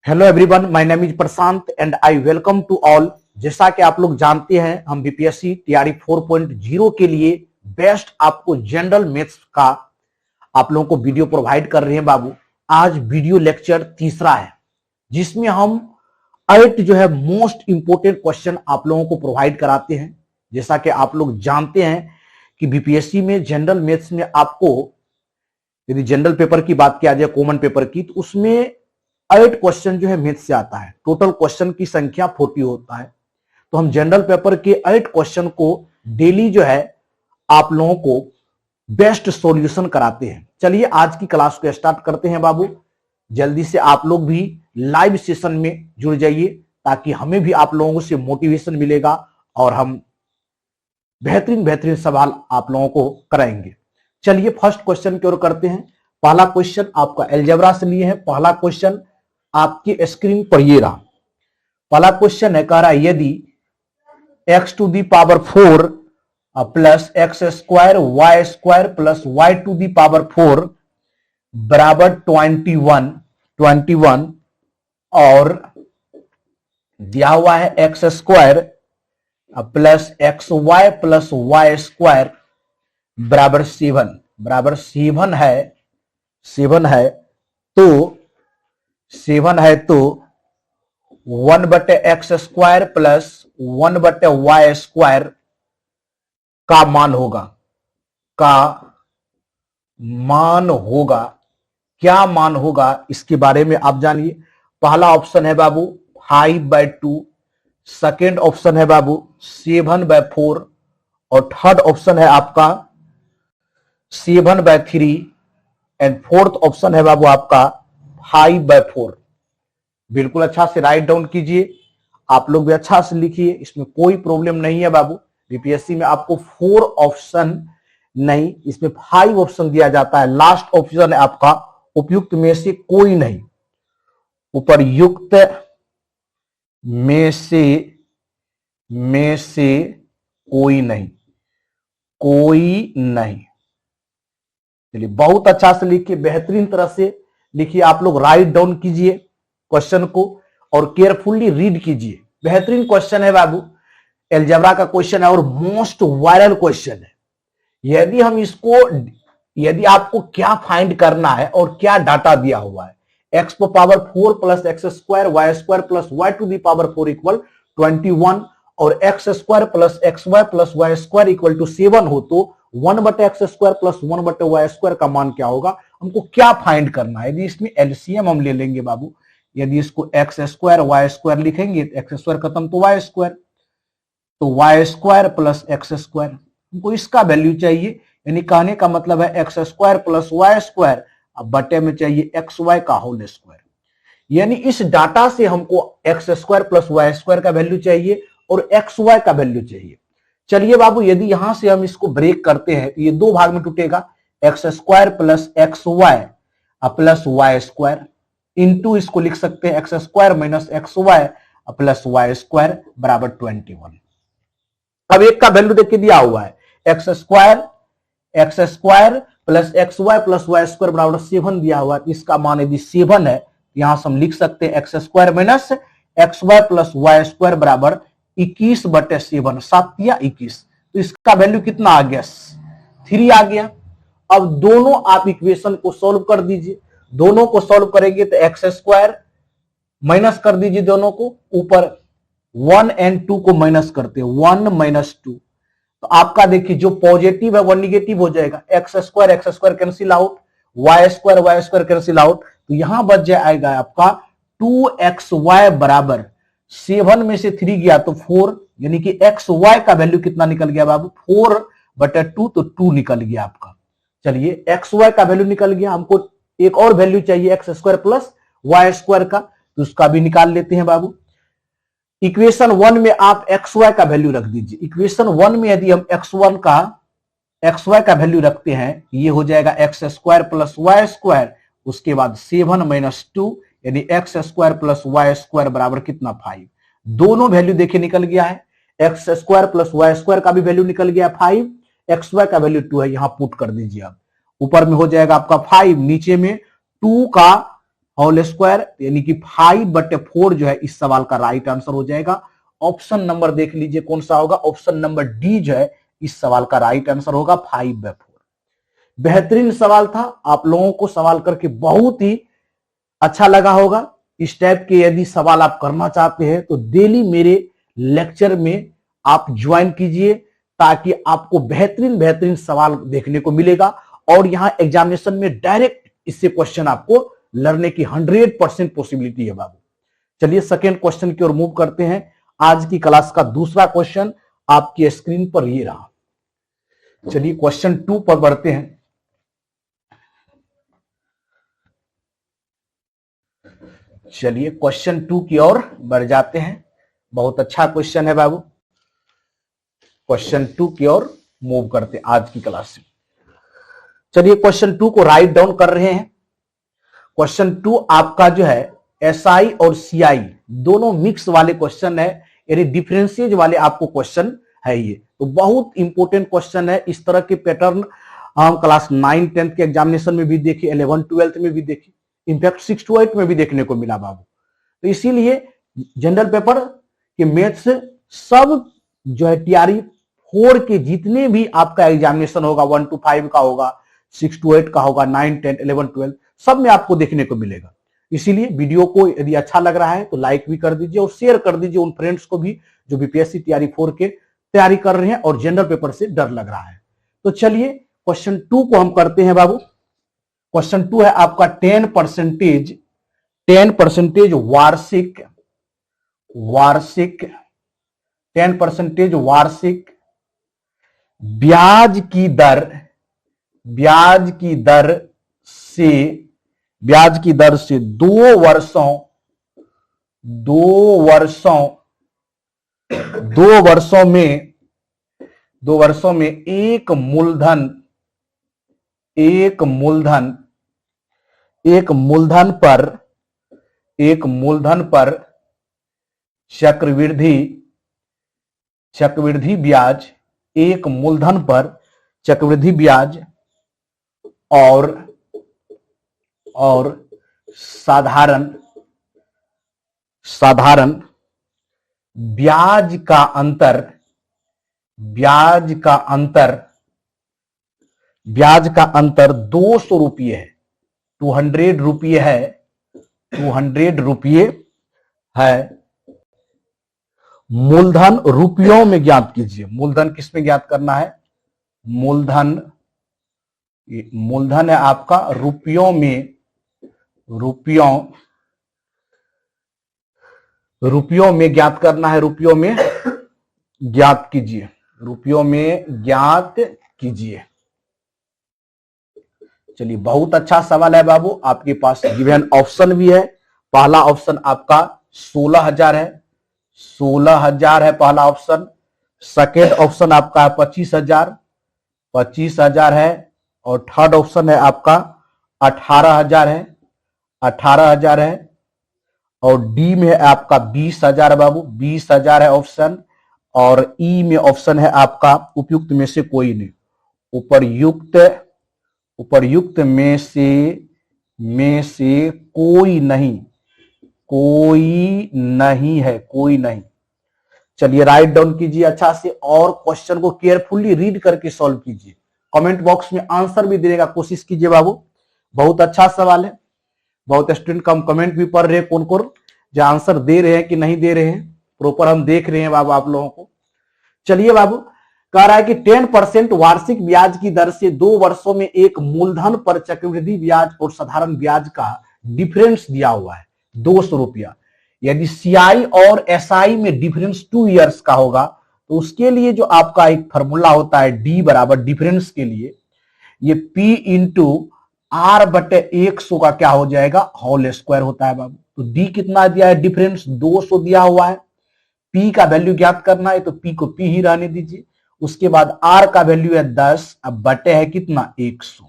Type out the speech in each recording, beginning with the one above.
Hello everyone, my name is Prashant and I welcome to all. जैसा कि आप लोग जानते हैं, हम बीपीएससी टीआरई 4.0 के लिए बेस्ट आपको जनरल मैथ्स का आप लोगों को वीडियो प्रोवाइड कर रहे हैं बाबू। आज वीडियो लेक्चर तीसरा है, जिसमें हम 8 जो है मोस्ट इंपोर्टेंट क्वेश्चन आप लोगों को प्रोवाइड कराते हैं। जैसा कि आप लोग जानते हैं कि बीपीएससी में जनरल मैथ्स में आपको यदि जनरल पेपर की बात किया जाए, कॉमन पेपर की, तो उसमें 8 क्वेश्चन जो है मैथ्स से आता है। टोटल क्वेश्चन की संख्या 40 होता है। तो हम जनरल पेपर के 8 क्वेश्चन को डेली जो है आप लोगों को बेस्ट सॉल्यूशन कराते हैं। चलिए आज की क्लास को स्टार्ट करते हैं बाबू। जल्दी से आप लोग भी लाइव सेशन में जुड़ जाइए, ताकि हमें भी आप लोगों से मोटिवेशन मिलेगा और हम बेहतरीन सवाल आप लोगों को कराएंगे। चलिए फर्स्ट क्वेश्चन की ओर करते हैं। पहला क्वेश्चन आपका अलजेब्रा से लिए है। पहला क्वेश्चन आपकी स्क्रीन पर ये रहा। पहला क्वेश्चन है, कह रहा है यदि x to the power 4 plus x square y square plus y to the power 4 बराबर 21 और दिया हुआ है x square plus x y plus y square बराबर 7 है तो 1/x square plus 1/y square का मान होगा। क्या मान होगा इसके बारे में आप जानिए। पहला ऑप्शन है बाबू 5/2, सेकेंड ऑप्शन है बाबू 7/4 और थर्ड ऑप्शन है आपका 7/3 एंड फोर्थ ऑप्शन है बाबू आपका 5/4। बिल्कुल अच्छा से राइट डाउन कीजिए। आप लोग भी अच्छा से लिखिए, इसमें कोई प्रॉब्लम नहीं है बाबू। बीपीएससी में आपको 4 ऑप्शन नहीं, इसमें 5 ऑप्शन दिया जाता है। लास्ट ऑप्शन है आपका उपयुक्त में से कोई नहीं, उपयुक्त में से कोई नहीं। चलिए बहुत अच्छा से लिखिए, बेहतरीन तरह से लिखिए। आप लोग राइट डाउन कीजिए क्वेश्चन को और केयरफुली रीड कीजिए। बेहतरीन क्वेश्चन है बाबू, अलजेब्रा का क्वेश्चन है और मोस्ट वायरल क्वेश्चन है। यदि आपको क्या फाइंड करना है और क्या डाटा दिया हुआ है, x को power 4 plus x square y square plus y to the power 4 equal 21 और x square plus x y plus y square equal to 7 हो, तो 1/x square plus 1/y square का मान क्या होगा, हमको क्या फाइंड करना है। यदि इसमें एलसीएम हम ले लेंगे बाबू, यदि इसको एक्स स्क्वायर वाई स्क्वायर लिखेंगे तो एक्स स्क्वायर खत्म तो वाई स्क्वायर, तो y square plus x square, हमको इसका वैल्यू चाहिए। यानी कहने का मतलब है x square plus y square, अब बटे में चाहिए एक्स वाई का होल स्क्वायर। यानी इस डाटा से हमको x square plus y square का वैल्यू चाहिए और एक्स वाई का वैल्यू चाहिए। चलिए बाबू, यदि यहां से हम इसको ब्रेक करते हैं तो ये 2 भाग में टूटेगा। X square plus x y plus y square into इसको लिख सकते हैं x square minus x y plus y square बराबर 21। अब एक का वैल्यू देख के दिया हुआ है x square plus x y plus y square बराबर 7 दिया हुआ है। इसका मान यदि 7 है, यहां से हम लिख सकते हैं x square minus x y plus y square बराबर 21/7, 7 या 21। तो इसका वैल्यू कितना आ गया, 3 आ गया। अब दोनों आप इक्वेशन को सॉल्व कर दीजिए। दोनों को सॉल्व करेंगे तो एक्स स्क्वायर माइनस कर दीजिए, दोनों को ऊपर 1 और 2 को माइनस करते हैं, 1 माइनस 2, तो आपका देखिए जो पॉजिटिव है वो निगेटिव हो जाएगा। X square cancel out, y square cancel out, तो यहां बच जाएगा आपका 2xy बराबर 7 में से 3 गया तो 4, यानी कि एक्स वाई का वैल्यू कितना निकल गया बाबू, 4/2, तो 2 निकल गया आपका। चलिए एक्स वाई का वैल्यू निकल गया, हमको एक और वैल्यू चाहिए x square plus y square का, तो उसका भी निकाल लेते हैं बाबू। इक्वेशन 1 में आप एक्स वाई का वैल्यू रख दीजिए। इक्वेशन 1 में यदि हम एक्स वाई का वैल्यू रखते हैं, ये हो जाएगा x square plus y square, उसके बाद 7 माइनस 2 यानी x square plus y square बराबर कितना, 5। दोनों वैल्यू देखिए निकल गया है। X square plus y square का भी वैल्यू निकल गया 5, एक्स वाई का वैल्यू 2 है, यहां पुट कर दीजिए आप। ऊपर में हो जाएगा आपका 5, नीचे में 2 का होल स्क्वायर, यानी कि 5/4 जो है इस सवाल का राइट आंसर हो जाएगा। ऑप्शन नंबर देख लीजिए कौन सा होगा, ऑप्शन नंबर डी जो है इस सवाल का राइट आंसर होगा 5/4। बेहतरीन सवाल था, आप लोगों को सवाल करके बहुत ही अच्छा लगा होगा। इस टाइप के यदि सवाल आप करना चाहते हैं तो डेली मेरे लेक्चर में आप ज्वाइन कीजिए, ताकि आपको बेहतरीन बेहतरीन सवाल देखने को मिलेगा। और यहां एग्जामिनेशन में डायरेक्ट इससे क्वेश्चन आपको लड़ने की 100% पॉसिबिलिटी है बाबू। चलिए सेकेंड क्वेश्चन की ओर मूव करते हैं। आज की क्लास का दूसरा क्वेश्चन आपकी स्क्रीन पर ये रहा। चलिए क्वेश्चन 2 पर बढ़ते हैं। चलिए क्वेश्चन 2 की ओर बढ़ जाते हैं। बहुत अच्छा क्वेश्चन है बाबू। क्वेश्चन 2 की ओर मूव करते हैं आज की क्लास में। चलिए क्वेश्चन 2 को राइट डाउन कर रहे हैं। क्वेश्चन 2 आपका जो है एसआई और सीआई दोनों मिक्स वाले क्वेश्चन है, यानी डिफरेंशिएज वाले आपको क्वेश्चन है। ये तो बहुत इंपॉर्टेंट क्वेश्चन है। इस तरह के पैटर्न हम क्लास 9 10th के एग्जामिनेशन में भी देखे, 11 12th में भी देखे, इनफैक्ट 6 to 8 में भी देखने को मिला बाबू। तो इसीलिए जनरल पेपर के मैथ्स सब जो है टीआरई 4 के जितने भी आपका एग्जामिनेशन होगा, 1 to 5 का होगा, 6 to 8 का होगा, 9 10 11 12 सब में आपको देखने को मिलेगा। इसीलिए वीडियो को यदि अच्छा लग रहा है तो लाइक भी कर दीजिए और शेयर कर दीजिए उन फ्रेंड्स को भी जो बीपीएससी टीआरई 4 के तैयारी कर रहे हैं और जनरल पेपर से डर लग रहा है। तो चलिए क्वेश्चन 2 को हम करते हैं बाबू। क्वेश्चन 2 है आपका 10% वार्षिक 10% वार्षिक ब्याज की दर से 2 वर्षों में एक मूलधन पर चक्रवृद्धि ब्याज और साधारण ब्याज का अंतर 200 रुपये है, 200 रुपये है। मूलधन रुपयों में ज्ञात कीजिए। मूलधन किस में ज्ञात करना है? मूलधन है आपका रुपयों में ज्ञात करना है। रुपयों में ज्ञात कीजिए। चलिए बहुत अच्छा सवाल है बाबू। आपके पास गिवन ऑप्शन भी है। पहला ऑप्शन आपका 16,000 है, 16,000 है पहला ऑप्शन। सेकेंड ऑप्शन आपका 25,000 है। और थर्ड ऑप्शन है आपका 18,000 है, 18,000 है। और डी में है आपका 20,000 बाबू, 20,000 है ऑप्शन। और ई में ऑप्शन है आपका उपयुक्त में से कोई नहीं। उपर्युक्त में से कोई नहीं। चलिए राइट डाउन कीजिए अच्छा से और क्वेश्चन को केयरफुली रीड करके सॉल्व कीजिए। कमेंट बॉक्स में आंसर भी देने का कोशिश कीजिए बाबू। बहुत अच्छा सवाल है। बहुत स्टूडेंट कम कमेंट भी पढ़ रहे हैं, कौन जो आंसर दे रहे हैं कि नहीं दे रहे हैं, प्रॉपर हम देख रहे हैं बाबू आप लोगों को। चलिए बाबू, कह रहा है कि 10% वार्षिक ब्याज की दर से 2 वर्षों में एक मूलधन पर चक्रवृद्धि ब्याज और साधारण ब्याज का डिफरेंस दिया हुआ है 200 रुपया। यदि सीआई और एसआई में डिफरेंस 2 इयर्स का होगा तो उसके लिए जो आपका एक फॉर्मूला होता है डी बराबर डिफरेंस के लिए ये पी इंटू आर बटे 100 का क्या हो जाएगा, होल स्क्वायर होता है बाबू। तो डी कितना दिया है, डिफरेंस 200 दिया हुआ है। पी का वैल्यू ज्ञात करना है तो पी को पी ही रहने दीजिए। उसके बाद आर का वैल्यू है 10, अब बटे है कितना 100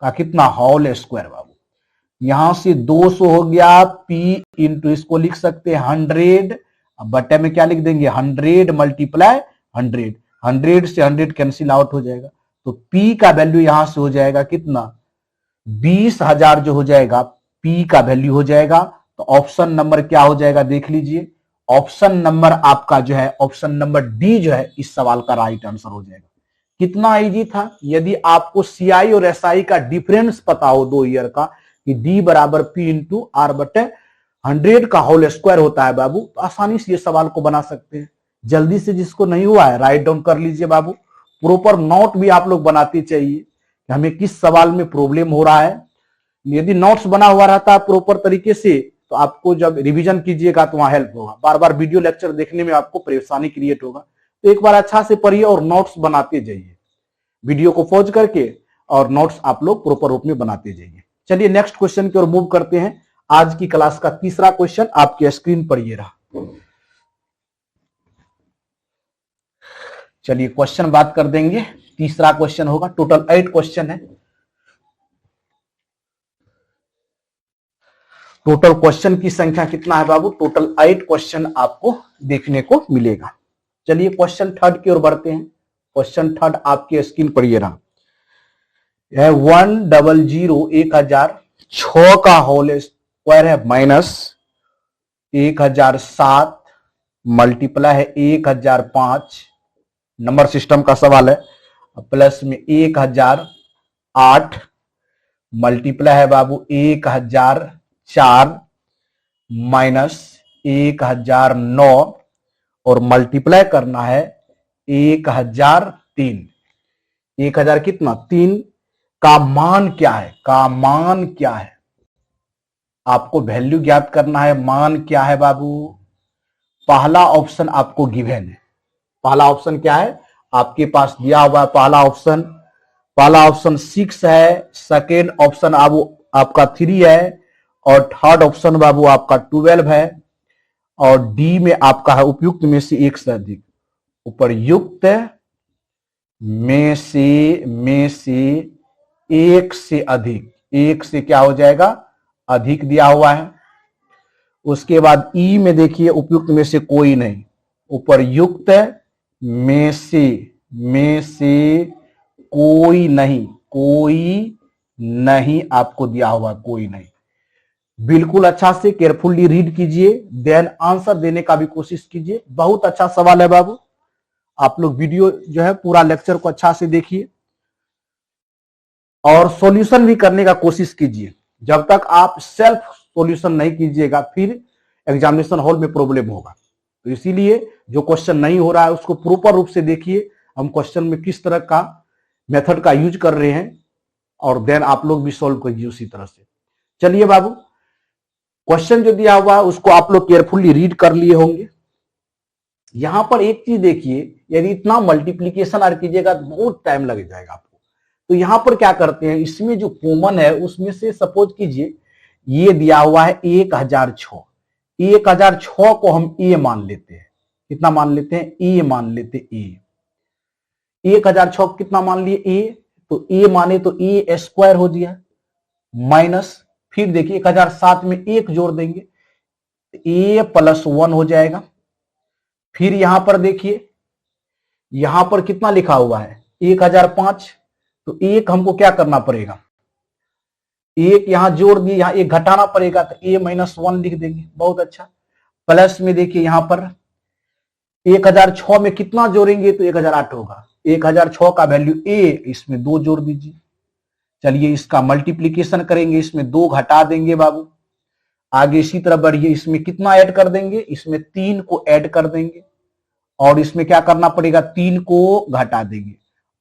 का कितना होल स्क्वायर बाबू। यहां से 200 हो गया, पी इंटू इसको लिख सकते हैं 100, अब बटे में क्या लिख देंगे 100 मल्टीप्लाई 100, 100 से 100 कैंसिल आउट हो जाएगा। तो पी का वैल्यू यहां से हो जाएगा कितना 20,000 जो हो जाएगा P का वैल्यू हो जाएगा। तो ऑप्शन नंबर क्या हो जाएगा देख लीजिए, ऑप्शन नंबर आपका जो है ऑप्शन नंबर डी जो है इस सवाल का राइट आंसर हो जाएगा। कितना इजी था। यदि आपको सीआई और एसआई का डिफरेंस पता हो 2 ईयर का कि डी बराबर पी इंटू आर बटे 100 का होल स्क्वायर होता है बाबू, तो आसानी से ये सवाल को बना सकते हैं। जल्दी से जिसको नहीं हुआ है राइट डाउन कर लीजिए बाबू। प्रॉपर नोट भी आप लोग बनाते चाहिए कि हमें किस सवाल में प्रॉब्लम हो रहा है। यदि नोट्स बना हुआ रहता है प्रॉपर तरीके से तो आपको जब रिवीजन कीजिएगा तो वहां हेल्प होगा। बार बार वीडियो लेक्चर देखने में आपको परेशानी क्रिएट होगा, तो एक बार अच्छा से पढ़िए और नोट्स बनाते जाइए। वीडियो को पॉज करके और नोट्स आप लोग प्रॉपर रूप में बनाते जाइए। चलिए नेक्स्ट क्वेश्चन की ओर मूव करते हैं। आज की क्लास का तीसरा क्वेश्चन आपके स्क्रीन पर ये रहा। चलिए क्वेश्चन बात कर देंगे। तीसरा क्वेश्चन होगा, टोटल 8 क्वेश्चन है। टोटल क्वेश्चन की संख्या कितना है बाबू, टोटल 8 क्वेश्चन आपको देखने को मिलेगा। चलिए क्वेश्चन थर्ड की ओर बढ़ते हैं। क्वेश्चन थर्ड आपके स्क्रीन पर ये रहा है 1006 का होल स्क्वायर है माइनस 1007 मल्टीप्लाई है 1005, नंबर सिस्टम का सवाल है, प्लस में 1008 मल्टीप्लाई है बाबू 1004 माइनस 1009 और मल्टीप्लाई करना है 1003। 1000 कितना 3 का मान क्या है, का मान क्या है, आपको वैल्यू ज्ञात करना है। मान क्या है बाबू, पहला ऑप्शन आपको गिवन है। पहला ऑप्शन क्या है आपके पास दिया हुआ है, पहला ऑप्शन 6 है, सेकेंड ऑप्शन आपका 3 है और थर्ड ऑप्शन बाबू आपका 12 है और डी में आपका है उपयुक्त में से एक से अधिक। उपयुक्त में से एक से अधिक, एक से क्या हो जाएगा अधिक दिया हुआ है। उसके बाद ई में देखिए उपयुक्त में से कोई नहीं, उपयुक्त में से कोई नहीं आपको दिया हुआ, कोई नहीं। बिल्कुल अच्छा से केयरफुली रीड कीजिए, देन आंसर देने का भी कोशिश कीजिए। बहुत अच्छा सवाल है बाबू। आप लोग वीडियो जो है पूरा लेक्चर को अच्छा से देखिए और सॉल्यूशन भी करने का कोशिश कीजिए। जब तक आप सेल्फ सॉल्यूशन नहीं कीजिएगा फिर एग्जामिनेशन हॉल में प्रॉब्लम होगा। तो इसीलिए जो क्वेश्चन नहीं हो रहा है उसको प्रॉपर रूप से देखिए, हम क्वेश्चन में किस तरह का मेथड का यूज कर रहे हैं और देन आप लोग भी सॉल्व कीजिए उसी तरह से। चलिए बाबू, क्वेश्चन जो दिया हुआ है उसको आप लोग केयरफुली रीड कर लिए होंगे। यहां पर एक चीज देखिए, यदि इतना मल्टीप्लीकेशन आर कीजिएगा तो बहुत टाइम लग जाएगा आपको। तो यहां पर क्या करते हैं, इसमें जो कॉमन है उसमें से सपोज कीजिए ये दिया हुआ है 1006, 1006 को हम ए मान लेते हैं। कितना मान लेते हैं, ए मान लेते ए। 1006 कितना मान लिए ए, तो ए माने तो ए स्क्वायर हो गया माइनस, फिर देखिए 1007 में एक जोड़ देंगे ए प्लस 1 हो जाएगा। फिर यहां पर देखिए यहां पर कितना लिखा हुआ है 1005, तो एक हमको क्या करना पड़ेगा, एक यहां जोड़ दिए, यहां एक घटाना पड़ेगा तो ए माइनस 1 लिख देंगे। बहुत अच्छा। प्लस में देखिए यहां पर 1006 में कितना जोड़ेंगे तो 1008 होगा। 1006 का वैल्यू ए, इसमें 2 जोड़ दीजिए। चलिए इसका मल्टीप्लीकेशन करेंगे, इसमें 2 घटा देंगे बाबू। आगे इसी तरह बढ़िए, इसमें कितना ऐड कर देंगे, इसमें 3 को ऐड कर देंगे और इसमें क्या करना पड़ेगा 3 को घटा देंगे।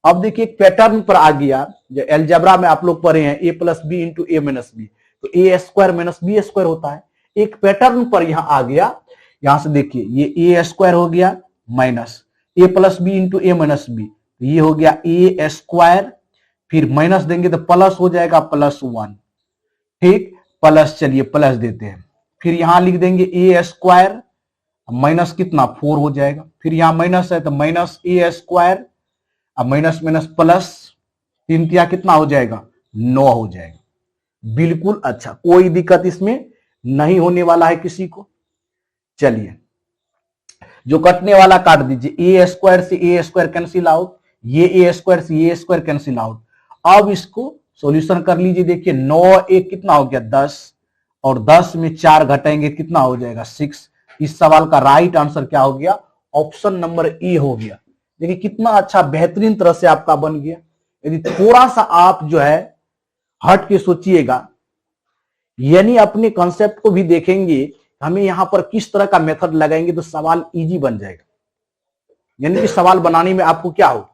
अब देखिए एक पैटर्न पर आ गया, जो एलजेब्रा में आप लोग पढ़े हैं, ए प्लस बी इंटू ए माइनस बी, तो ए स्क्वायर माइनस बी स्क्वायर होता है। एक पैटर्न पर यहां आ गया, यहां से देखिए ये ए स्क्वायर हो गया माइनस ए प्लस बी इंटू ए माइनस बी, तो ये हो गया ए स्क्वायर, फिर माइनस देंगे तो प्लस हो जाएगा प्लस 1, ठीक, प्लस, चलिए प्लस देते हैं। फिर यहां लिख देंगे ए स्क्वायर माइनस कितना 4 हो जाएगा, फिर यहां माइनस है तो माइनस ए स्क्वायर, अब माइनस माइनस प्लस, 3 तिया कितना हो जाएगा 9 हो जाएगा। बिल्कुल अच्छा, कोई दिक्कत इसमें नहीं होने वाला है किसी को। चलिए जो कटने वाला काट दीजिए, ए स्क्वायर से ए स्क्वायर कैंसिल आउट, ये ए स्क्वायर से ए स्क्वायर कैंसिल आउट। अब इसको सॉल्यूशन कर लीजिए। देखिए 9 1 कितना हो गया 10, और 10 में 4 घटाएंगे कितना हो जाएगा 6। इस सवाल का राइट आंसर क्या हो गया, ऑप्शन नंबर ए हो गया। देखिए कितना अच्छा बेहतरीन तरह से आपका बन गया। यदि थोड़ा सा आप जो है हट के सोचिएगा, यानी अपने कॉन्सेप्ट को भी देखेंगे, हमें यहां पर किस तरह का मेथड लगाएंगे तो सवाल इजी बन जाएगा। यानी कि सवाल बनाने में आपको क्या हो,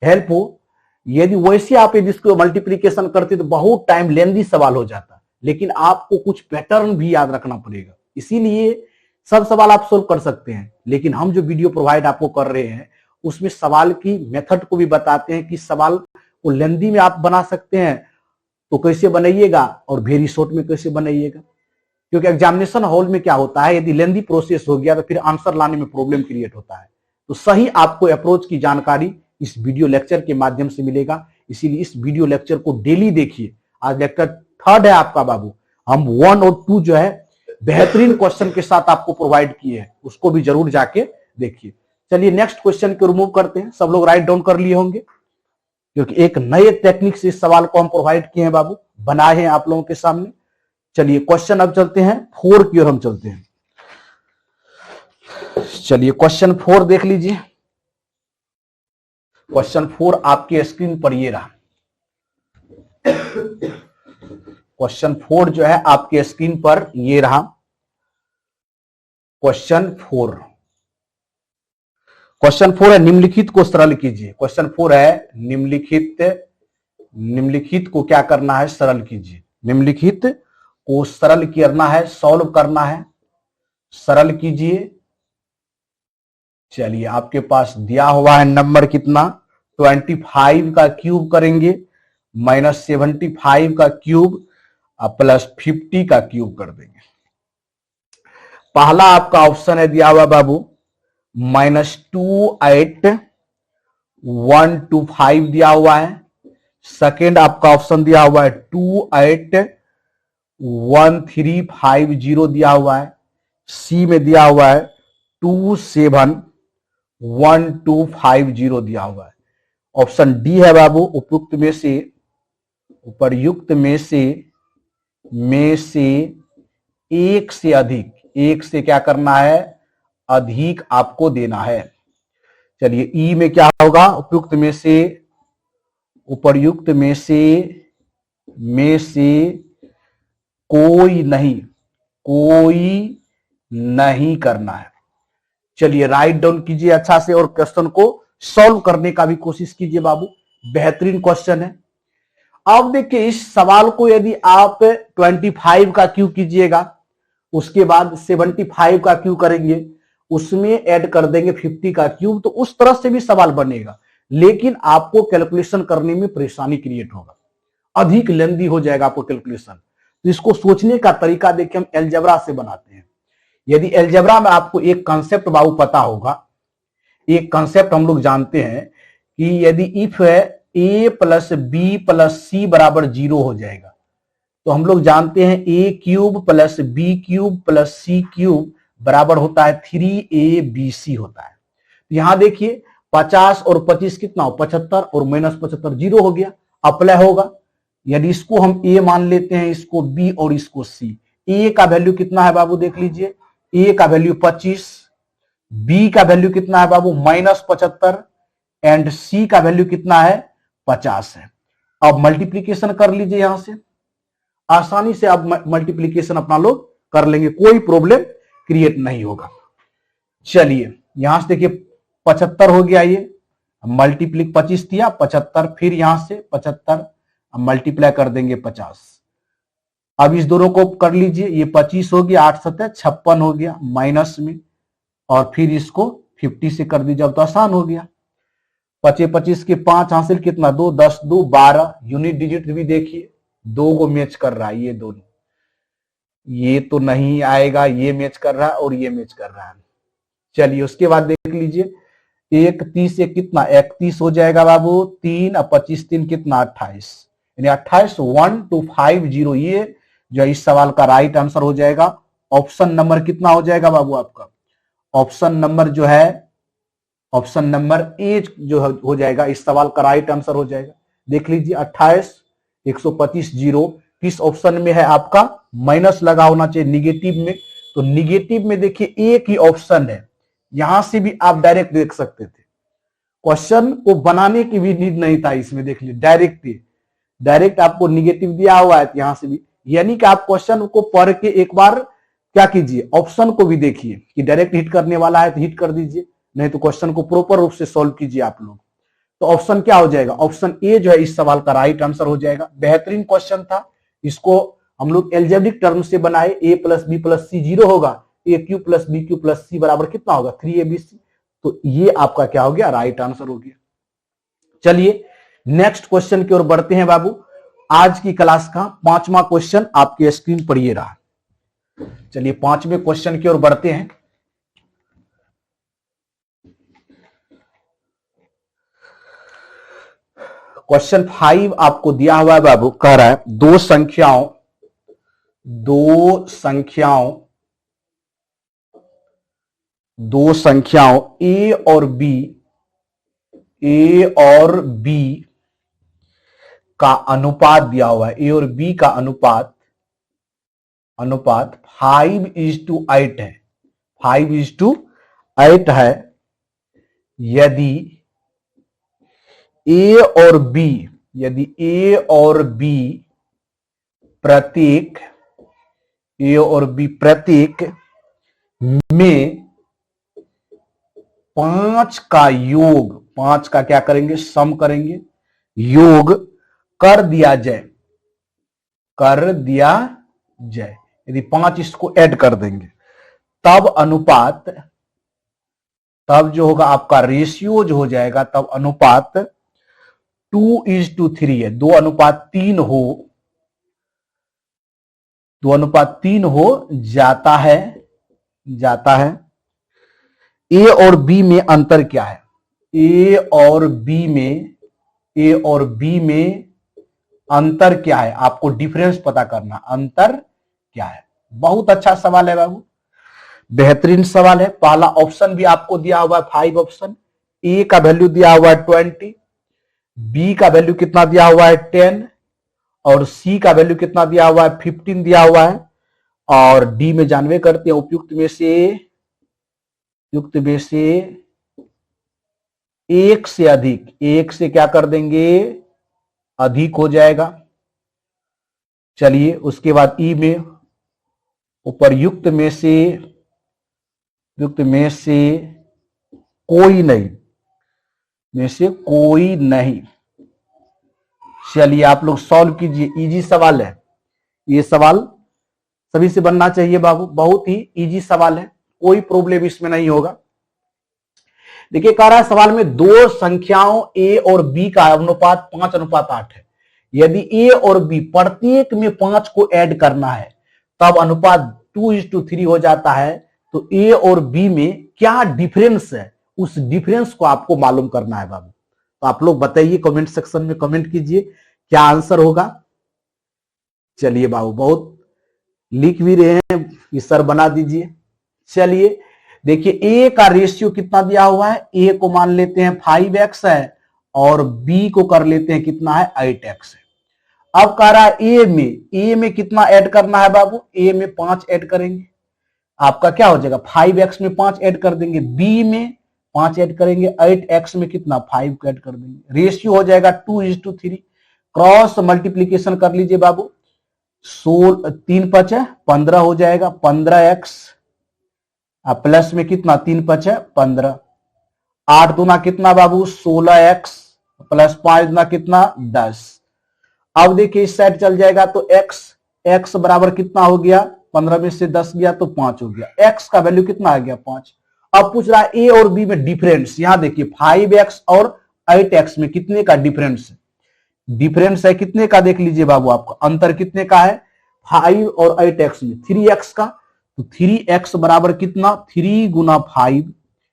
हेल्प हो। यदि वैसे आप यदि इसको मल्टीप्लीकेशन करते तो बहुत टाइम लेंदी सवाल हो जाता, लेकिन आपको कुछ पैटर्न भी याद रखना पड़ेगा। इसीलिए सब सवाल आप सोल्व कर सकते हैं, लेकिन हम जो वीडियो प्रोवाइड आपको कर रहे हैं उसमें सवाल की मेथड को भी बताते हैं कि सवाल को लेंदी में आप बना सकते हैं तो कैसे बनाइएगा और वेरी शॉर्ट में कैसे बनाइएगा। क्योंकि एग्जामिनेशन हॉल में क्या होता है, यदि लेंदी प्रोसेस हो गया तो फिर आंसर लाने में प्रॉब्लम क्रिएट होता है। तो सही आपको अप्रोच की जानकारी इस वीडियो लेक्चर के माध्यम से मिलेगा। इसीलिए इस वीडियो लेक्चर को डेली देखिए। आज लेक्चर 3rd है आपका बाबू। हम 1 और 2 जो है बेहतरीन क्वेश्चन के साथ आपको प्रोवाइड किए हैं, उसको भी जरूर जाके देखिए। चलिए नेक्स्ट क्वेश्चन को रिमूव करते हैं। सब लोग राइट डाउन कर लिए होंगे, क्योंकि एक नए टेक्निक से इस सवाल को हम प्रोवाइड किए हैं बाबू, बनाए हैं आप लोगों के सामने। चलिए क्वेश्चन अब चलते हैं 4 की ओर हम चलते हैं। चलिए क्वेश्चन 4 देख लीजिए। क्वेश्चन 4 आपके स्क्रीन पर ये रहा। क्वेश्चन 4 जो है आपके स्क्रीन पर ये रहा। क्वेश्चन 4 है निम्नलिखित को सरल कीजिए। क्वेश्चन 4 है निम्नलिखित को क्या करना है, सरल कीजिए। निम्नलिखित को सरल करना है, सॉल्व करना है, सरल कीजिए। चलिए आपके पास दिया हुआ है नंबर कितना, 25 का क्यूब करेंगे, -75 का क्यूब प्लस 50 का क्यूब कर देंगे। पहला आपका ऑप्शन है दिया हुआ बाबू -28,125 दिया हुआ है। सेकेंड आपका ऑप्शन दिया हुआ है 28,1350 दिया हुआ है। सी में दिया हुआ है 27,1250 दिया हुआ है। ऑप्शन डी है बाबू उपर्युक्त में से एक से अधिक, एक से क्या करना है, अधिक आपको देना है। चलिए ई में क्या होगा, उपर्युक्त में से कोई नहीं करना है। चलिए राइट डाउन कीजिए अच्छा से और क्वेश्चन को सॉल्व करने का भी कोशिश कीजिए बाबू। बेहतरीन क्वेश्चन है। अब देखिए इस सवाल को यदि आप 25 का क्यू कीजिएगा, उसके बाद 75 का क्यू करेंगे, उसमें ऐड कर देंगे 50 का क्यूब, तो उस तरह से भी सवाल बनेगा, लेकिन आपको कैलकुलेशन करने में परेशानी क्रिएट होगा, अधिक लेंदी हो जाएगा आपको कैलकुलेशन। तो इसको सोचने का तरीका देखिए हम एलजेब्रा से बनाते हैं। यदि एलजेब्रा में आपको एक कॉन्सेप्ट बाबू पता होगा, एक कॉन्सेप्ट हम लोग जानते हैं कि यदि if a plus B plus C बराबर 0 हो जाएगा, तो हम लोग जानते हैं a cube plus b cube plus c cube बराबर होता है 3abc होता है। तो यहां देखिए 50 और 25 कितना हो, 75 और -75 0 हो गया, अप्लाई होगा। यदि इसको हम a मान लेते हैं, इसको b और इसको c, a का वैल्यू कितना है बाबू देख लीजिए, a का वैल्यू 25, b का वैल्यू कितना है बाबू -75 एंड c का वैल्यू कितना है 50 है। अब मल्टीप्लीकेशन कर लीजिए, यहां से आसानी से अब मल्टीप्लीकेशन अपना लोग कर लेंगे, कोई प्रॉब्लम क्रिएट नहीं होगा। चलिए यहां से देखिए 75 हो गया, ये मल्टीप्ली 25 दिया 75, फिर यहां से 75 मल्टीप्लाई कर देंगे 50। अब इस दोनों को कर लीजिए, ये 25 हो गया, 8 7 56 हो गया माइनस में, और फिर इसको 50 से कर दीजिए, अब तो आसान हो गया। 25 के 5 हासिल कितना 2, 10 2 12, यूनिट डिजिट भी देखिए 2 को मैच कर रहा है, ये दोनों, ये तो नहीं आएगा, ये मैच कर रहा है और ये मैच कर रहा है। चलिए उसके बाद देख लीजिए 31 से कितना 31 हो जाएगा बाबू, 3 और 25 3 कितना 28, यानी 28 1250, ये जो इस सवाल का राइट आंसर हो जाएगा। ऑप्शन नंबर कितना हो जाएगा बाबू आपका, ऑप्शन नंबर जो है, ऑप्शन नंबर ए जो हो जाएगा इस सवाल का राइट आंसर हो जाएगा। देख लीजिए 28 125 0 किस ऑप्शन में है आपका माइनस लगा होना चाहिए निगेटिव में। तो निगेटिव में देखिए एक ही ऑप्शन है, यहां से भी आप डायरेक्ट देख सकते थे, क्वेश्चन को बनाने की भी नीड नहीं था इसमें। देख लीजिए डायरेक्ट आपको निगेटिव दिया हुआ है यहां से भी, यानी कि आप क्वेश्चन को पढ़ के एक बार क्या कीजिए, ऑप्शन को भी देखिए कि डायरेक्ट हिट करने वाला है तो हिट कर दीजिए, नहीं तो क्वेश्चन को प्रॉपर रूप से सॉल्व कीजिए आप लोग। तो ऑप्शन क्या हो जाएगा, ऑप्शन ए जो है इस सवाल का राइट आंसर हो जाएगा। बेहतरीन क्वेश्चन था, इसको हम लोग एल्जेब्रिक टर्म से बनाए, A plus B plus C 0 होगा, A cube plus B cube plus C बराबर कितना होगा 3abc। तो ये आपका क्या हो गया, राइट आंसर हो गया। चलिए नेक्स्ट क्वेश्चन की ओर बढ़ते हैं बाबू। आज की क्लास का 5वां क्वेश्चन आपके स्क्रीन पर ये रहा। चलिए 5वें क्वेश्चन की ओर बढ़ते हैं। क्वेश्चन 5 आपको दिया हुआ है बाबू, कह रहा है दो संख्याओं ए और बी का अनुपात दिया हुआ है। ए और बी का अनुपात 5:8 है, 5:8 है। यदि ए और बी प्रत्येक में 5 का योग, 5 का क्या करेंगे, सम करेंगे, योग कर दिया जाए, यदि 5 इसको ऐड कर देंगे तब जो होगा आपका रेशियो जो हो जाएगा, तब अनुपात 2:3 है, 2:3 हो जाता है। ए और बी में अंतर क्या है, ए और बी में अंतर क्या है, आपको डिफरेंस पता करना, अंतर क्या है। बहुत अच्छा सवाल है बाबू, बेहतरीन सवाल है। पहला ऑप्शन भी आपको दिया हुआ है 5 ऑप्शन। ए का वैल्यू दिया हुआ है 20, बी का वैल्यू कितना दिया हुआ है 10, और सी का वैल्यू कितना दिया हुआ है 15 दिया हुआ है, और डी में जानवे करते हैं उपयुक्त में से एक से अधिक, एक से क्या कर देंगे, अधिक हो जाएगा। चलिए उसके बाद ई में ऊपर युक्त में से कोई नहीं, चलिए आप लोग सॉल्व कीजिए, इजी सवाल है ये, सवाल सभी से बनना चाहिए बाबू, बहुत ही इजी सवाल है, कोई प्रॉब्लम इसमें नहीं होगा। देखिए कह रहा है सवाल में दो संख्याओं ए और बी का अनुपात 5:8 है। यदि ए और बी प्रत्येक में 5 को ऐड करना है तब अनुपात 2:3 हो जाता है। तो ए और बी में क्या डिफरेंस है, उस डिफरेंस को आपको मालूम करना है बाबू। तो आप लोग बताइए, कमेंट सेक्शन में कमेंट कीजिए क्या आंसर होगा। चलिए बाबू बहुत लिख भी रहे हैं, ये सर बना दीजिए। चलिए देखिए ए का रेशियो कितना दिया हुआ है, ए को मान लेते हैं 5x है और बी को कर लेते हैं कितना है 8x है। अब कह रहा है ए में कितना ऐड करना है बाबू, ए में 5 ऐड करेंगे, आपका क्या हो जाएगा 5x में 5 ऐड कर देंगे, बी में 5 ऐड करेंगे, 8x में कितना 5 को ऐड कर देंगे, रेशियो हो जाएगा 2:3। क्रॉस मल्टीप्लीकेशन कर लीजिए बाबू, 3×5 15 हो जाएगा, 15x प्लस में कितना 3×5 15, 8×2 कितना बाबू 16x प्लस 5× कितना 10। अब देखिए इस साइड चल जाएगा तो x बराबर कितना हो गया, 15 में से 10 गया तो 5 हो गया, x का वैल्यू कितना आ गया 5। अब पूछ रहा है ए और बी में डिफरेंस, यहां देखिए 5x और 8x में कितने का डिफरेंस है कितने का, देख लीजिए बाबू आपका अंतर कितने का है, 5 और 8x में 3x का। तो 3x बराबर कितना 3 × 5,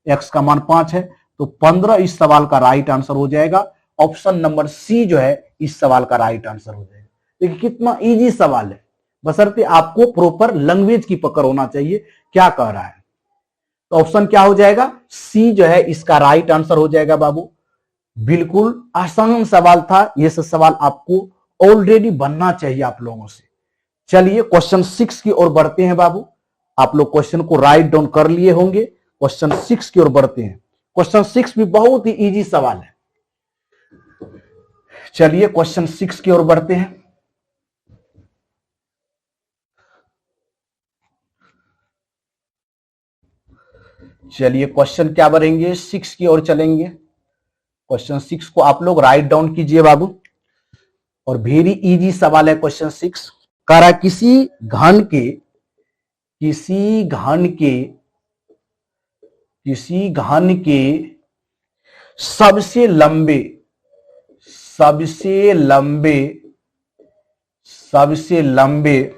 x का मान 5 है, तो 15 इस सवाल का राइट आंसर हो जाएगा। ऑप्शन नंबर सी जो है इस सवाल का राइट आंसर हो जाएगा। देखिए कितना इजी सवाल है, बशर्ते आपको प्रॉपर लैंग्वेज की पकड़ होना चाहिए क्या कह रहा है। तो ऑप्शन क्या हो जाएगा, सी जो है इसका राइट आंसर हो जाएगा बाबू। बिल्कुल आसान सवाल था, यह सवाल आपको ऑलरेडी बनना चाहिए आप लोगों से। चलिए क्वेश्चन 6 की ओर बढ़ते हैं बाबू। आप लोग क्वेश्चन को राइट डाउन कर लिए होंगे। क्वेश्चन 6 की ओर बढ़ते हैं। क्वेश्चन 6 भी बहुत ही इजी सवाल है। चलिए क्वेश्चन 6 की ओर बढ़ते हैं। चलिए क्वेश्चन क्या बढ़ेंगे, 6 की ओर चलेंगे। क्वेश्चन 6 को आप लोग राइट डाउन कीजिए बाबू, और वेरी इजी सवाल है क्वेश्चन 6। कह रहा किसी घन के किसी घन के किसी घन के सबसे लंबे सबसे लंबे सबसे लंबे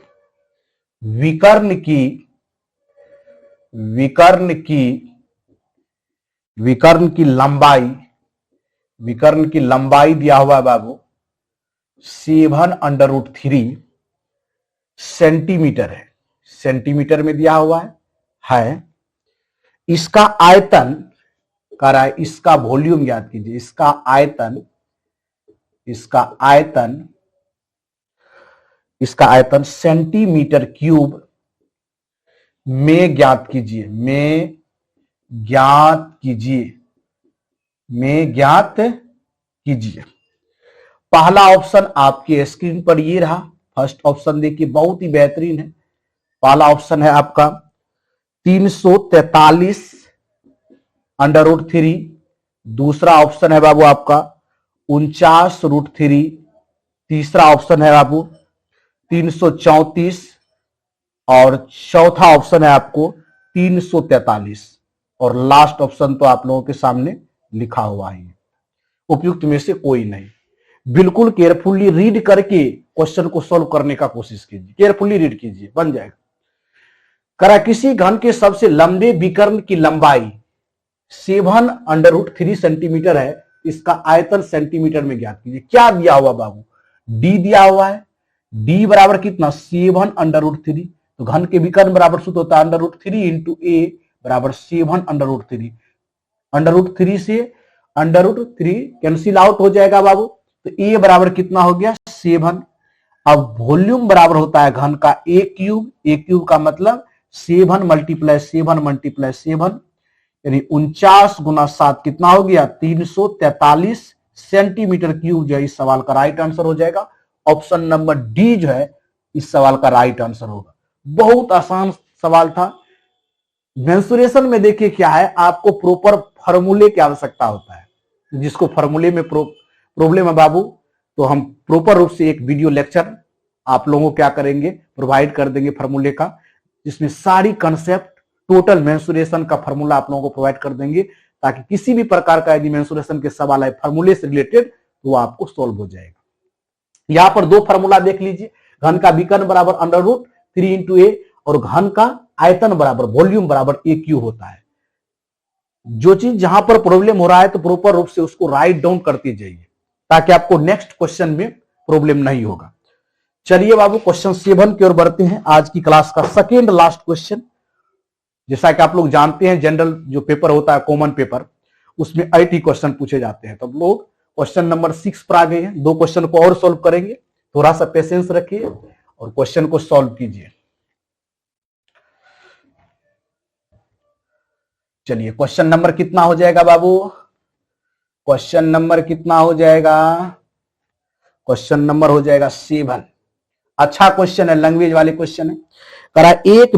विकर्ण की विकर्ण की विकर्ण की लंबाई विकर्ण की लंबाई दिया हुआ है बाबू 7√3 सेंटीमीटर है। सेंटीमीटर में दिया हुआ है। इसका आयतन कह रहा है, इसका वॉल्यूम याद कीजिए, इसका आयतन सेंटीमीटर क्यूब में ज्ञात कीजिए। पहला ऑप्शन आपके स्क्रीन पर ये रहा। फर्स्ट ऑप्शन देखिए, बहुत ही बेहतरीन है। पहला ऑप्शन है आपका 343√3। दूसरा ऑप्शन है बाबू आपका 49√3। तीसरा ऑप्शन है बाबू 334, और चौथा ऑप्शन है आपको 343, और लास्ट ऑप्शन तो आप लोगों के सामने लिखा हुआ है। उपयुक्त में से कोई नहीं। बिल्कुल केयरफुली रीड करके क्वेश्चन को सॉल्व करने का कोशिश कीजिए। केयरफुली रीड कीजिए, बन जाएगा। करा किसी घन के सबसे लंबे विकर्ण की लंबाई 7√3 सेंटीमीटर है। इसका आयतन सेंटीमीटर में ज्ञात कीजिए। क्या दिया हुआ बाबू, डी दिया हुआ है। डी बराबर कितना, 7√3। तो घन के विकर्ण बराबर सूत्र होता है √3 इंटू ए बराबर 7√3। √3 से √3 कैंसिल आउट हो जाएगा बाबू। तो ए बराबर कितना हो गया, 7। अब वॉल्यूम बराबर होता है घन का ए क्यूब। ए क्यूब का मतलब 7 मल्टीप्लाई 7 यानी 49 गुना 7 कितना हो गया, 343 सेंटीमीटर क्यूब जो है इस सवाल का राइट आंसर हो जाएगा। ऑप्शन नंबर डी जो है इस सवाल का राइट आंसर होगा। बहुत आसान सवाल था। मेंसुरेशन में देखिए क्या है, आपको प्रॉपर फार्मूले की आवश्यकता होता है। जिसको फार्मूले में प्रॉब्लम है बाबू, तो हम प्रॉपर रूप से एक वीडियो लेक्चर आप लोगों को क्या करेंगे, प्रोवाइड कर देंगे फार्मूले का, जिसमें सारी कंसेप्ट टोटल मेंसुरेशन का फार्मूला आप लोगों को प्रोवाइड कर देंगे, ताकि किसी भी प्रकार का यदि मेंसुरेशन के सवाल है फार्मूले से रिलेटेड तो वो आपको सॉल्व हो जाएगा। यहां पर दो फार्मूला देख लीजिए। घन का विकर्ण बराबर √3 इंटू ए, और घन का आयतन बराबर वॉल्यूम बराबर ए क्यूब होता है। जो चीज जहां पर प्रॉब्लम हो रहा है तो प्रॉपर रूप से उसको राइट डाउन करते जाइए, ताकि आपको नेक्स्ट क्वेश्चन में प्रॉब्लम नहीं होगा। चलिए बाबू क्वेश्चन 7 की ओर बढ़ते हैं। आज की क्लास का सेकेंड लास्ट क्वेश्चन। जैसा कि आप लोग जानते हैं, जनरल जो पेपर होता है कॉमन पेपर, उसमें 80 क्वेश्चन पूछे जाते हैं। तो लोग क्वेश्चन नंबर 6 पर आ गए हैं। दो क्वेश्चन को और सॉल्व करेंगे। थोड़ा सा पेशेंस रखिए और क्वेश्चन को सॉल्व कीजिए। चलिए क्वेश्चन नंबर कितना हो जाएगा बाबू, क्वेश्चन नंबर कितना हो जाएगा, क्वेश्चन नंबर हो जाएगा 7। अच्छा क्वेश्चन है, लैंग्वेज वाले क्वेश्चन है। कह रहा एक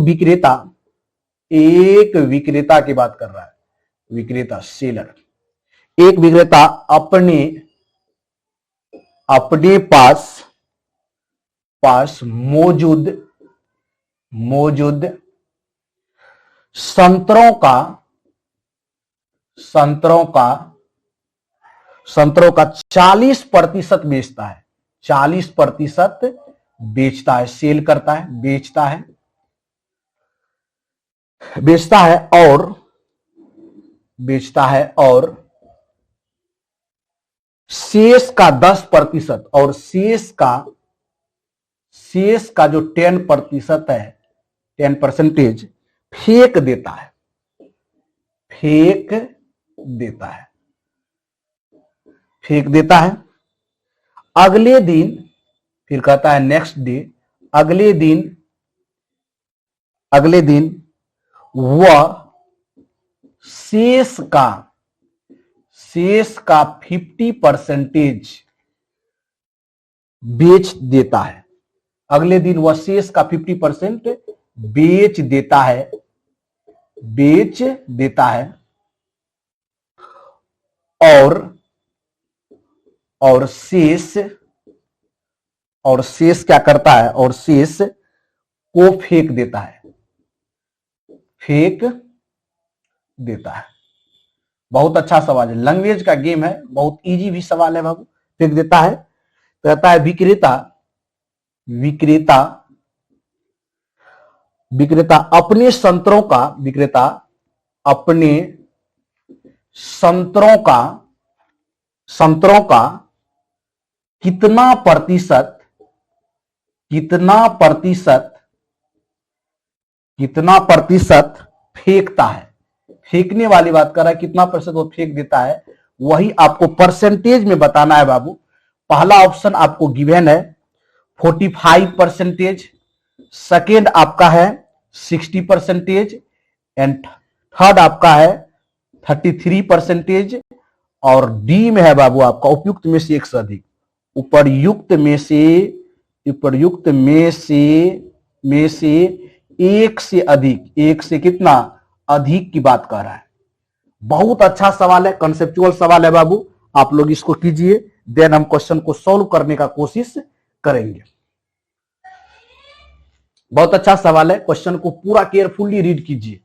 विक्रेता की बात कर रहा है। विक्रेता सेलर, एक विक्रेता अपने पास मौजूद संतरों का 40% बेचता है। 40% बेचता है, सेल करता है, बेचता है और शेष का 10%, और शेष का जो 10% है, 10% फेंक देता है। अगले दिन फिर कहता है नेक्स्ट डे, अगले दिन वह शेष का 50% बेच देता है। अगले दिन वह शेष का 50% बेच देता है और शेष क्या करता है, और शेष को फेंक देता है। बहुत अच्छा सवाल है, लैंग्वेज का गेम है, बहुत इजी भी सवाल है बाबू। फेंक देता है, कहता है विक्रेता अपने संतरों का कितना प्रतिशत फेंकता है। फेंकने वाली बात कर रहा है, कितना प्रतिशत वो फेंक देता है, वही आपको परसेंटेज में बताना है बाबू। पहला ऑप्शन आपको गिवन है 45%, सेकेंड आपका है 60% एंड थर्ड आपका है 33%, और डी में है बाबू आपका उपयुक्त में से एक से अधिक। उपर्युक्त में से एक से अधिक, एक से कितना अधिक की बात कर रहा है। बहुत अच्छा सवाल है, कंसेप्चुअल सवाल है बाबू, आप लोग इसको कीजिए, देन हम क्वेश्चन को सॉल्व करने का कोशिश करेंगे। बहुत अच्छा सवाल है, क्वेश्चन को पूरा केयरफुली रीड कीजिए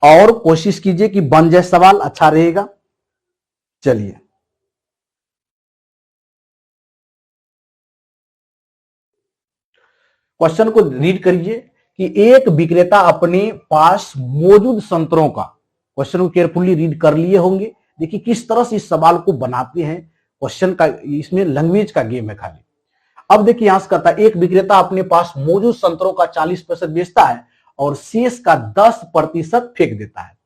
और कोशिश कीजिए कि बन जाए सवाल, अच्छा रहेगा। चलिए क्वेश्चन को रीड करिए कि एक विक्रेता अपने पास मौजूद संतरों का, क्वेश्चन को केयरफुली रीड कर लिए होंगे। देखिए किस तरह से इस सवाल को बनाते हैं, क्वेश्चन का इसमें लैंग्वेज का गेम है खाली। अब देखिए यहां से कहता है एक विक्रेता अपने पास मौजूद संतरों का 40% बेचता है और शेष का 10% फेंक देता है।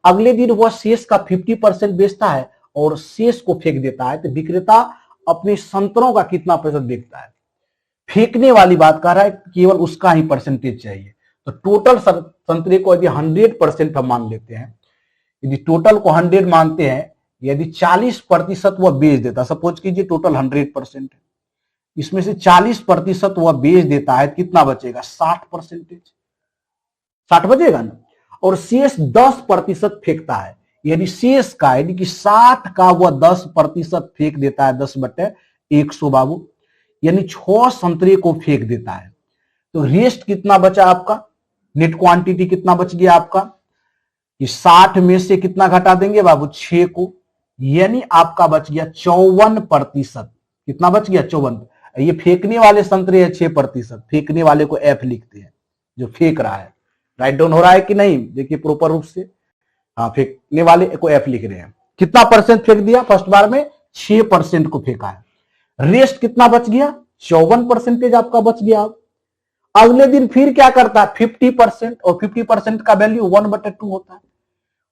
अगले दिन वह शेष का 50% बेचता है और शेष को फेंक देता है। तो विक्रेता अपने संतरों का कितना प्रतिशत बेचता है। फेंकने वाली बात कर रहा है, केवल उसका ही परसेंटेज चाहिए। तो टोटल संतरे को यदि 100% हम मान लेते हैं, यदि टोटल को 100 मानते हैं, यदि 40% वह बेच देता, सपोज कीजिए टोटल 100% है, इसमें से 40% वह बेच देता है, कितना बचेगा 60%, 60 बचेगा ना। और शेष 10% फेंकता है, यानी शेष का यानी कि 60 का वह 10% फेंक देता है, 10/100 बाबू, यानी 6 संतरे को फेंक देता है। तो रेस्ट कितना बचा आपका, नेट क्वांटिटी कितना बच गया आपका, कि 60 में से कितना घटा देंगे बाबू 6 को, यानी आपका बच गया 54%। कितना बच गया 54। ये फेंकने वाले संतरे है 6%, फेंकने वाले को एफ लिखते हैं, जो फेंक रहा है। राइट डाउन हो रहा है कि नहीं, देखिए प्रॉपर रूप से, हाँ फेंकने वाले को एफ लिख रहे हैं। कितना परसेंट फेंक दिया, फर्स्ट बार में 6% को फेंका है। रेस्ट कितना बच गया, 54% आपका बच गया। अगले दिन फिर क्या करता है 50%, और 50% का वैल्यू 1/2 होता है।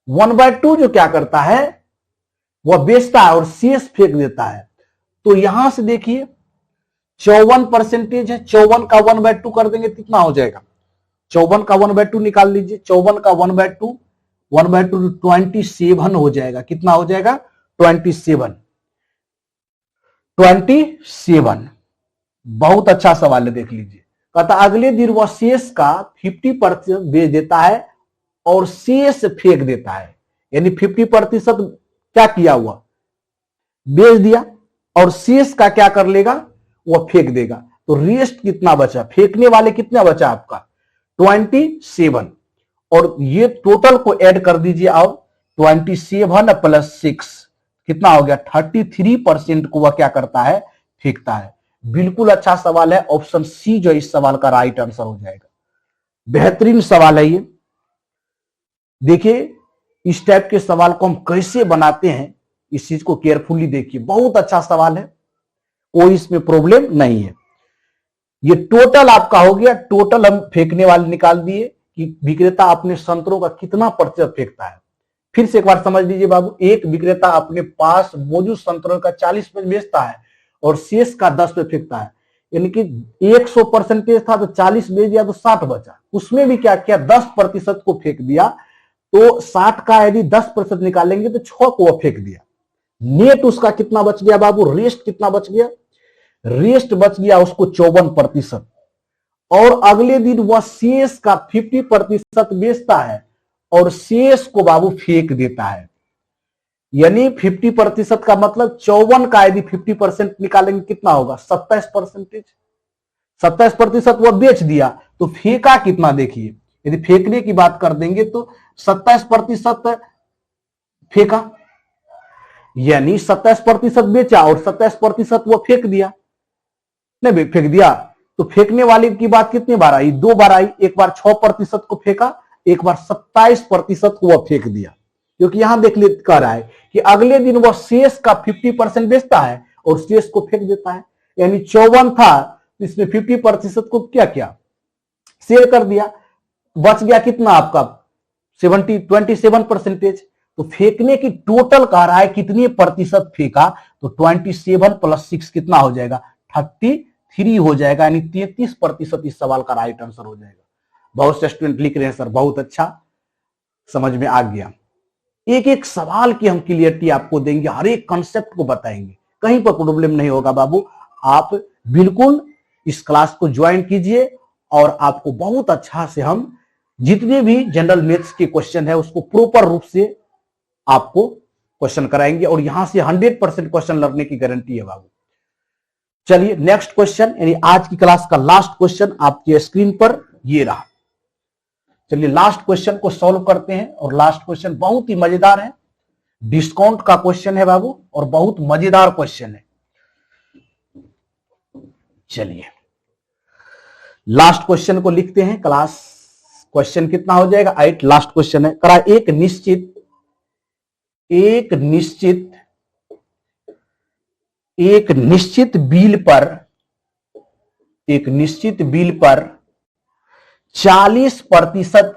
1/2 जो क्या करता है वह बेचता है और शेष फेंक देता है। तो यहां से देखिए 54% है, 54 का 1/2 कर देंगे कितना हो जाएगा, 54 का 1/2 निकाल लीजिए, 54 का 1/2 27 हो जाएगा। कितना हो जाएगा 27। बहुत अच्छा सवाल है, देख लीजिए। कहता अगले दिन वह शेष का 50% बेच देता है और शेष फेंक देता है, यानी 50% क्या किया हुआ बेच दिया और शेष का क्या कर लेगा वह फेंक देगा। तो रेस्ट कितना बचा, फेंकने वाले कितना बचा आपका 27, और ये टोटल को ऐड कर दीजिए आप, 27 + 6 कितना हो गया 33% को वह क्या करता है फेंकता है। बिल्कुल अच्छा सवाल है, ऑप्शन सी जो इस सवाल का राइट आंसर हो जाएगा। बेहतरीन सवाल है ये। देखिए इस टाइप के सवाल को हम कैसे बनाते हैं, इस चीज को केयरफुली देखिए, बहुत अच्छा सवाल है, कोई इसमें प्रॉब्लम नहीं है। ये टोटल आपका हो गया, टोटल हम फेंकने वाले निकाल दिए कि विक्रेता अपने संतरों का कितना प्रतिशत फेंकता है। फिर से एक बार समझ लीजिए बाबू, एक विक्रेता अपने पास मौजूद संतरों का 40% बेचता है और शेष का 10 पे फेंकता है, यानी कि 100% था तो 40 बेच दिया तो 60 बचा। उसमें भी क्या किया, 10% को फेंक दिया। तो 60 का यदि 10% निकालेंगे तो 6 को वो फेंक दिया। नेट उसका कितना बच गया बाबू, रेस्ट कितना बच गया, रेस्ट बच गया उसको 54%। और अगले दिन वह शेष का 50% बेचता है और शेष को बाबू फेंक देता है। यानी 50% का मतलब 54 का यदि 50% निकालेंगे कितना होगा, 27%। 27% वह बेच दिया तो फेंका कितना, देखिए यदि फेंकने की बात कर देंगे तो 27% फेंका, यानी 27% बेचा और 27% वो फेंक दिया, नहीं फेंक दिया। तो फेंकने वाले की बात कितनी बार आई, 2 बार आई। एक बार 6% को फेंका, एक बार 27% को वह फेंक दिया। क्योंकि यहां देख ले कह रहा है कि अगले दिन वह शेष का 50% बेचता है और शेष को फेंक देता है। यानी 54 था तो इसमें 50% को क्या किया, सेल कर दिया। बच गया कितना आपका 27%। तो फेंकने की टोटल कह रहा है कितनी प्रतिशत फेंका, तो 27 + 6 कितना हो जाएगा, 33 हो जाएगा। यानी 33% इस सवाल का राइट आंसर हो जाएगा। बहुत से स्टूडेंट लिख रहे हैं सर बहुत अच्छा, समझ में आ गया। एक एक सवाल की हम क्लियरिटी आपको देंगे, हर एक कंसेप्ट को बताएंगे, कहीं पर प्रॉब्लम नहीं होगा बाबू। आप बिल्कुल इस क्लास को ज्वाइन कीजिए और आपको बहुत अच्छा से हम जितने भी जनरल मैथ्स के क्वेश्चन है उसको प्रॉपर रूप से आपको क्वेश्चन कराएंगे और यहां से 100% क्वेश्चन लड़ने की गारंटी है बाबू। चलिए नेक्स्ट क्वेश्चन, यानी आज की क्लास का लास्ट क्वेश्चन आपके स्क्रीन पर ये रहा। चलिए लास्ट क्वेश्चन को सॉल्व करते हैं और लास्ट क्वेश्चन बहुत ही मजेदार है, डिस्काउंट का क्वेश्चन है बाबू और बहुत मजेदार क्वेश्चन है। चलिए लास्ट क्वेश्चन को लिखते हैं। क्लास क्वेश्चन कितना हो जाएगा, 8। लास्ट क्वेश्चन है, करा एक निश्चित बिल पर 40%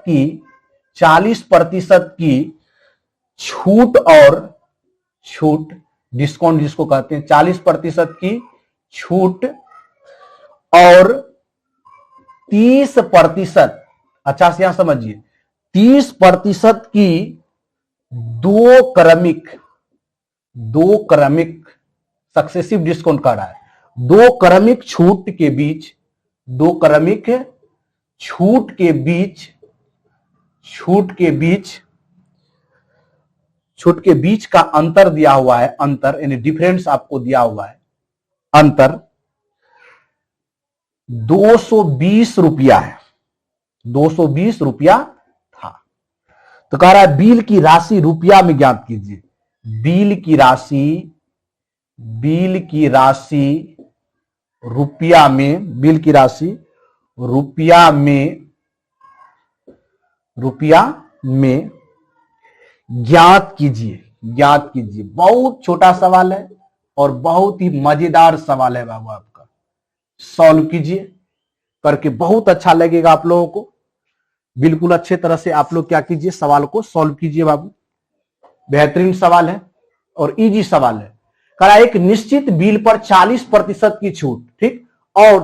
की छूट डिस्काउंट जिसको कहते हैं, 40% की छूट और 30%, अच्छा से यहां समझिए, 30% की दो क्रमिक सक्सेसिव डिस्काउंट कर रहा है। दो क्रमिक छूट के बीच का अंतर दिया हुआ है, अंतर यानी डिफरेंस आपको दिया हुआ है, अंतर 220 रुपया है, 220 रुपया था। तो कह रहा है बिल की राशि रुपया में ज्ञात कीजिए। बिल की राशि रुपया में ज्ञात कीजिए। बहुत छोटा सवाल है और बहुत ही मजेदार सवाल है बाबू, आपका सॉल्व कीजिए, करके बहुत अच्छा लगेगा आप लोगों को। बिल्कुल अच्छे तरह से आप लोग क्या कीजिए, सवाल को सॉल्व कीजिए बाबू। बेहतरीन सवाल है और इजी सवाल है। कहा एक निश्चित बिल पर 40% की छूट, ठीक, और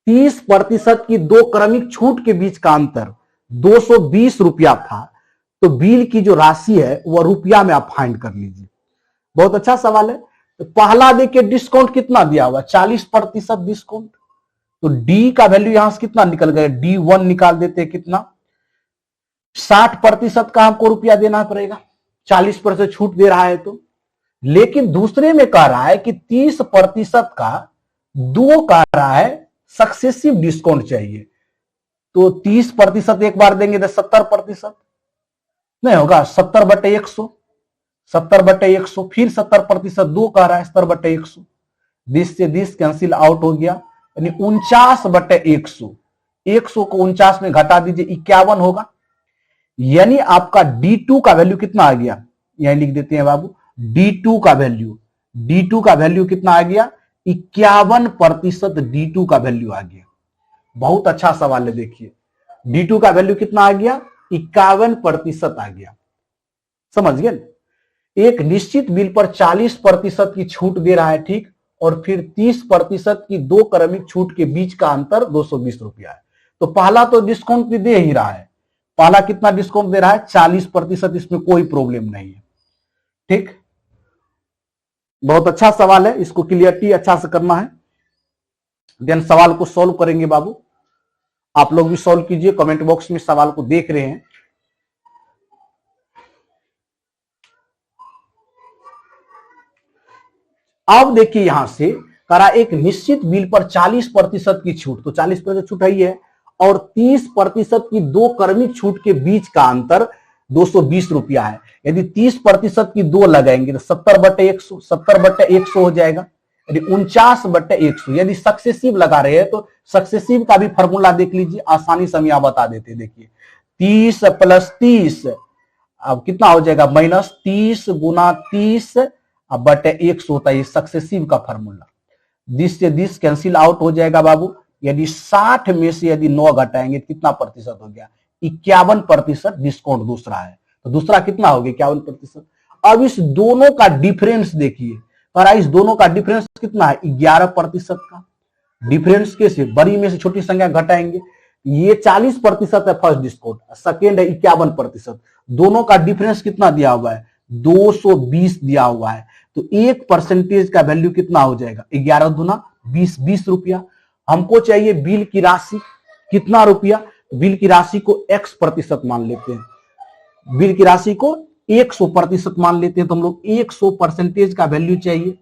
30% की दो क्रमिक छूट के बीच का अंतर 220 रुपया था। तो बिल की जो राशि है वह रुपया में आप फाइंड कर लीजिए। बहुत अच्छा सवाल है। तो पहला देखिए डिस्काउंट कितना दिया हुआ, 40% डिस्काउंट। तो डी का वैल्यू यहां से कितना निकल गया, D1 निकाल देते हैं कितना, 60% का हमको रुपया देना पड़ेगा, 40% छूट दे रहा है तो। लेकिन दूसरे में कह रहा है कि 30% का दो कह रहा है सक्सेसिव डिस्काउंट चाहिए। तो 30% एक बार देंगे तो 70% नहीं होगा, 70/100, 70/100, फिर 70% दो कह रहा है 70/100, 20 से 20 कैंसिल आउट हो गया, यानी 49/100। 100 को 49 में घटा दीजिए, 51 होगा। यानी आपका D2 का वैल्यू कितना आ गया, यहां लिख देते हैं बाबू, D2 का वैल्यू कितना आ गया, 51% D2 का वैल्यू आ गया। बहुत अच्छा सवाल है, देखिए D2 का वैल्यू कितना आ गया, 51% आ गया। समझ गए। एक निश्चित बिल पर 40% की छूट दे रहा है, ठीक, और फिर 30% की दो क्रमिक छूट के बीच का अंतर 220 रुपया है। तो पहला तो डिस्काउंट भी दे ही रहा है, पहला कितना डिस्काउंट दे रहा है 40%, इसमें कोई प्रॉब्लम नहीं है। ठीक, बहुत अच्छा सवाल है, इसको क्लियरिटी अच्छा से करना है। देन सवाल को सॉल्व करेंगे बाबू, आप लोग भी सॉल्व कीजिए, कमेंट बॉक्स में सवाल को देख रहे हैं। अब देखिए यहां से करा एक निश्चित बिल पर 40% की छूट, तो 40% छूट है, और 30% की दो क्रमिक छूट के बीच का अंतर 220 रुपया है। यदि 30% की दो लगाएंगे तो 70/100 हो जाएगा, यदि 49/100। यदि सक्सेसिव लगा रहे हैं तो सक्सेसिव का भी फॉर्मूला देख लीजिए, आसानी से हम यहां बता देते हैं। देखिए 30 + 30 अब कितना हो जाएगा, -30 × 30/100 होता है, ये सक्सेसिव का फॉर्मूला। दिस से दिस कैंसिल आउट हो जाएगा बाबू। यदि 60 में से यदि 9 घटाएंगे कितना प्रतिशत हो गया, 51% डिस्काउंट दूसरा है, तो दूसरा कितना हो गया 51%। अब इस दोनों का डिफरेंस देखिए, और इस दोनों का डिफरेंस कितना है 11% का डिफरेंस। कैसे, बड़ी में से छोटी संख्या घटाएंगे, ये 40% है फर्स्ट डिस्काउंट, सेकेंड है 51%, दोनों का डिफरेंस कितना दिया हुआ है 220 दिया हुआ है। तो 1% का वैल्यू कितना हो जाएगा 11 दूना 20, 20 रुपया। हमको चाहिए बिल की राशि कितना रुपया, बिल की राशि को x% मान लेते हैं, बिल की राशि को 100% मान लेते हैं, तो हम लोग 100% का वैल्यू चाहिए।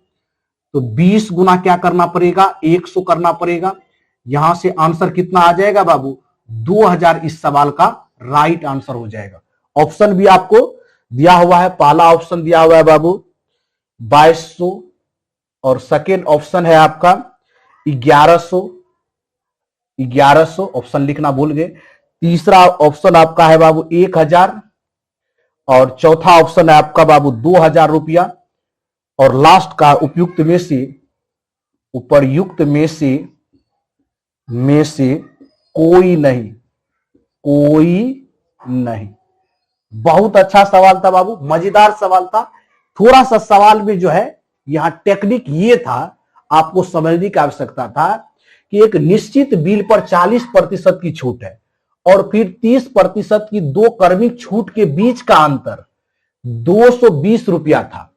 तो 20 गुना क्या करना पड़ेगा 100 करना पड़ेगा। यहां से आंसर कितना आ जाएगा बाबू 2000 इस सवाल का राइट आंसर हो जाएगा। ऑप्शन भी आपको दिया हुआ है, पहला ऑप्शन दिया हुआ है बाबू 2200, और सेकेंड ऑप्शन है आपका 1100 ऑप्शन लिखना भूल गए। तीसरा ऑप्शन आपका है बाबू 1000, और चौथा ऑप्शन है आपका बाबू 2000 रुपया, और लास्ट का उपयुक्त में से कोई नहीं। बहुत अच्छा सवाल था बाबू, मजेदार सवाल था। थोड़ा सा सवाल में जो है यहां टेक्निक ये था, आपको समझने की आवश्यकता था कि एक निश्चित बिल पर 40% की छूट है, और फिर 30% की दो क्रमिक छूट के बीच का अंतर 220 रुपया था।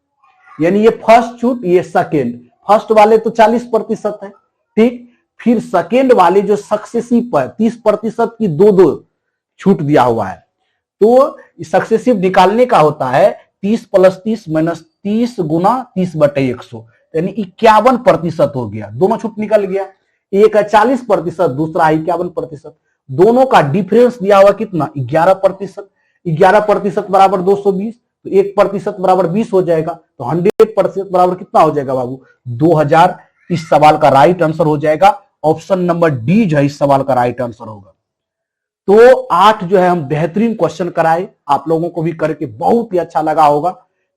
यानी ये फर्स्ट छूट, ये सेकेंड, फर्स्ट वाले तो 40% है, ठीक, फिर सेकेंड वाले जो सक्सेसिव पर 30% की दो छूट दिया हुआ है। तो सक्सेसिव निकालने का होता है 30 + 30 - 30 × 30/100, यानी 51% हो गया, दोनों छूट निकल गया। एक है 40%, दूसरा है 51%, दोनों का डिफरेंस दिया हुआ कितना 11%, 11% बराबर 220, तो 1% बराबर 20 हो जाएगा, तो 100% बराबर कितना हो जाएगा बाबू 2000। इस सवाल का राइट आंसर हो जाएगा ऑप्शन नंबर डी, जो है इस सवाल का राइट आंसर होगा। तो 8 जो है हम बेहतरीन क्वेश्चन कराए, आप लोगों को भी करके बहुत ही अच्छा लगा होगा।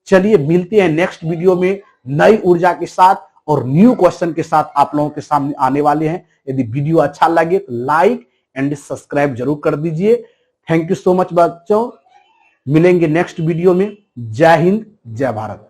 चलिए मिलते हैं नेक्स्ट वीडियो में नई ऊर्जा के साथ और न्यू क्वेश्चन के साथ आप लोगों के सामने आने वाले हैं। यदि वीडियो अच्छा लगे तो लाइक एंड सब्सक्राइब जरूर कर दीजिए। थैंक यू सो मच बच्चों, मिलेंगे नेक्स्ट वीडियो में। जय हिंद, जय भारत।